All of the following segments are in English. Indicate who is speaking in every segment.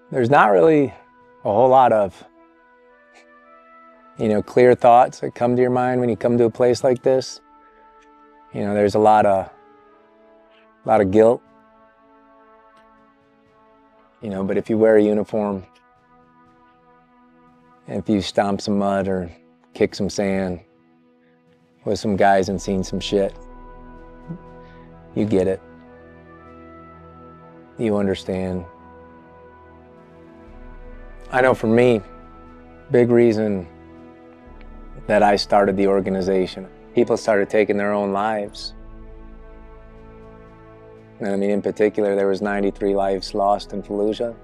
Speaker 1: There's not really a whole lot of, clear thoughts that come to your mind when you come to a place like this. There's a lot of guilt. But if you wear a uniform, and if you stomp some mud or kick some sand with some guys and seen some shit, you get it. You understand. I know for me, big reason that I started the organization, people started taking their own lives. And I mean, in particular, there was 93 lives lost in Fallujah.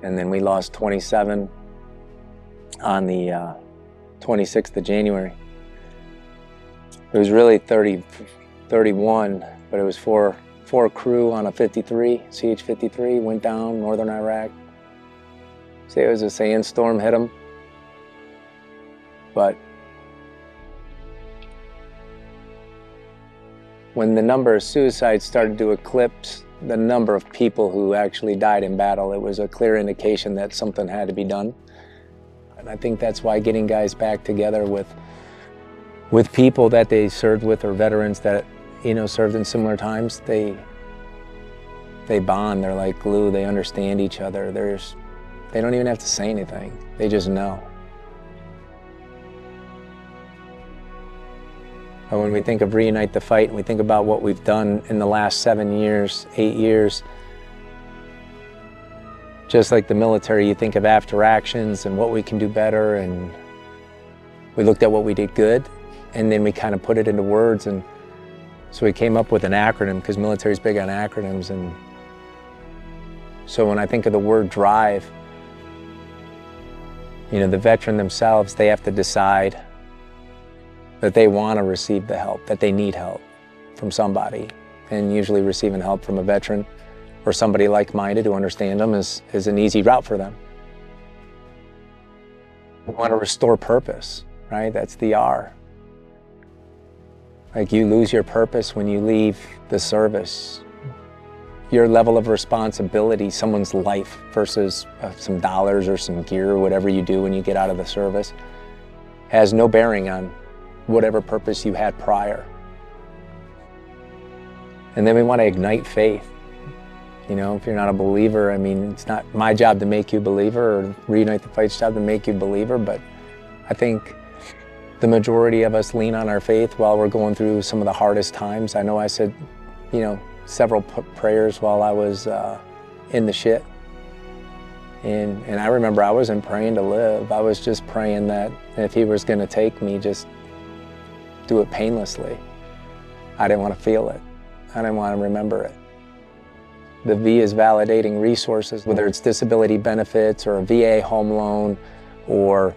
Speaker 1: And then we lost 27 on the 26th of January. It was really 31, but it was four crew on a 53, CH-53, went down, northern Iraq. Say it was a sandstorm hit them. But when the number of suicides started to eclipse the number of people who actually died in battle, it was a clear indication that something had to be done. And I think that's why getting guys back together with people that they served with or veterans that, served in similar times, they bond, they're like glue, they understand each other. They don't even have to say anything, they just know. But when we think of Reunite the Fight and we think about what we've done in the last 7 years, 8 years, just like the military, you think of after actions and what we can do better, and we looked at what we did good, and then we kind of put it into words, and so we came up with an acronym, because military's big on acronyms. And so when I think of the word drive, the veteran themselves, they have to decide that they want to receive the help, that they need help from somebody. And usually receiving help from a veteran or somebody like-minded who understands them is an easy route for them. We want to restore purpose, right? That's the R. Like, you lose your purpose when you leave the service. Your level of responsibility, someone's life versus some dollars or some gear or whatever you do when you get out of the service, has no bearing on whatever purpose you had prior. And then we want to ignite faith. If you're not a believer, I mean, it's not my job to make you a believer, or Reunite the Fight's job to make you a believer, but I think the majority of us lean on our faith while we're going through some of the hardest times. I know I said, several prayers while I was in the shit. And I remember I wasn't praying to live. I was just praying that if he was going to take me, just do it painlessly. I didn't want to feel it. I didn't want to remember it. The V is validating resources, whether it's disability benefits or a VA home loan or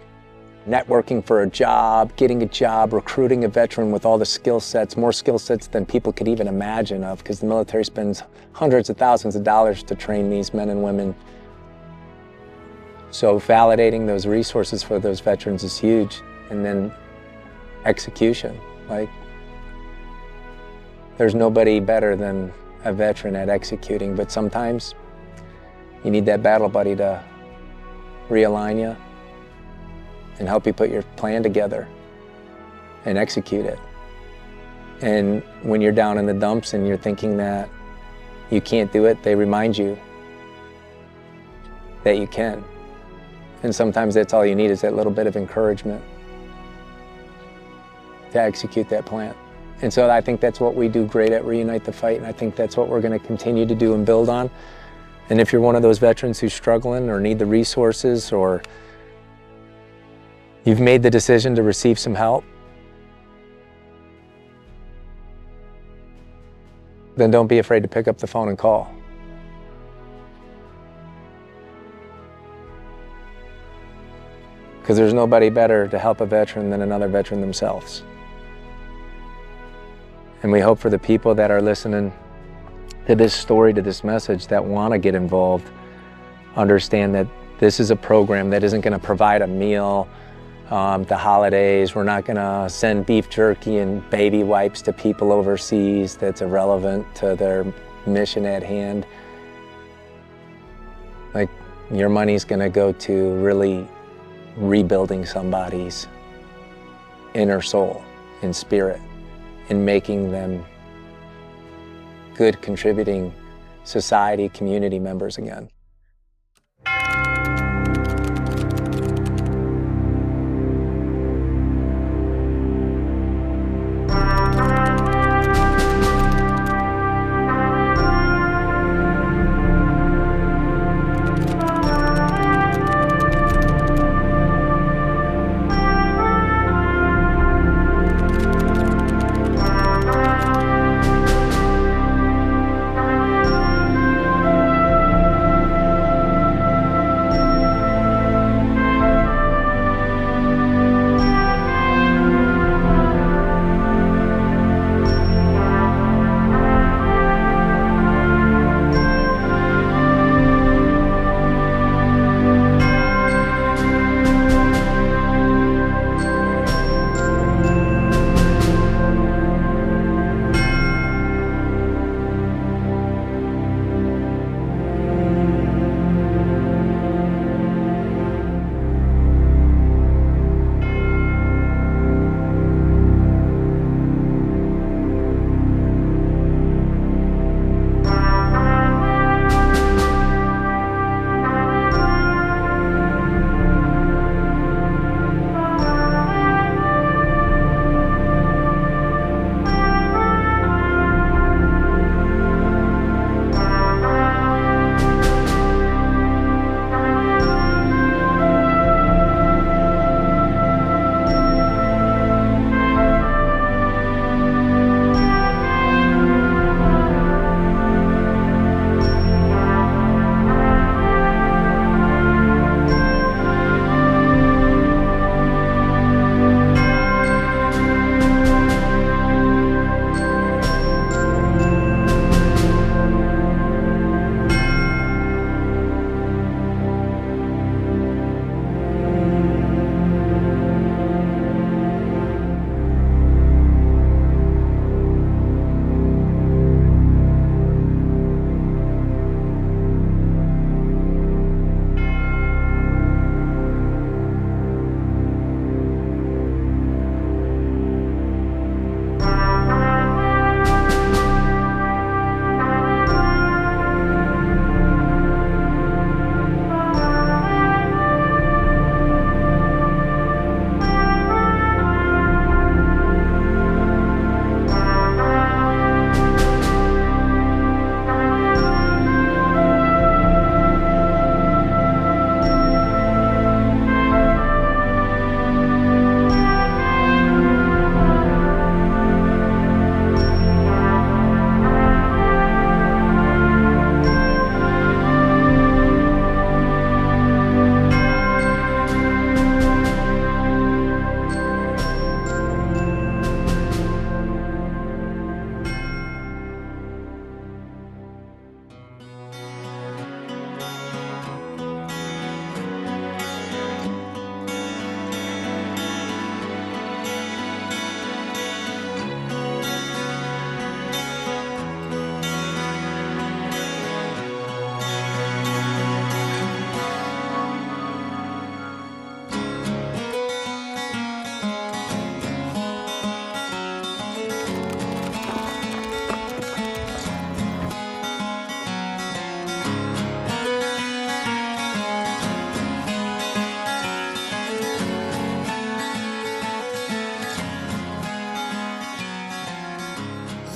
Speaker 1: networking for a job, getting a job, recruiting a veteran with all the skill sets, more skill sets than people could even imagine of, because the military spends hundreds of thousands of dollars to train these men and women. So validating those resources for those veterans is huge. And then execution, like, there's nobody better than a veteran at executing, but sometimes you need that battle buddy to realign you and help you put your plan together and execute it. And when you're down in the dumps and you're thinking that you can't do it, they remind you that you can. And sometimes that's all you need, is that little bit of encouragement to execute that plan. And so I think that's what we do great at Reunite the Fight, and I think that's what we're going to continue to do and build on. And if you're one of those veterans who's struggling or need the resources, or you've made the decision to receive some help, then don't be afraid to pick up the phone and call. Because there's nobody better to help a veteran than another veteran themselves. And we hope for the people that are listening to this story, to this message, that want to get involved, understand that this is a program that isn't going to provide a meal, the holidays. We're not going to send beef jerky and baby wipes to people overseas that's irrelevant to their mission at hand. Like, your money's gonna go to really rebuilding somebody's inner soul and spirit and making them good, contributing society, community members again.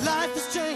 Speaker 2: Life is just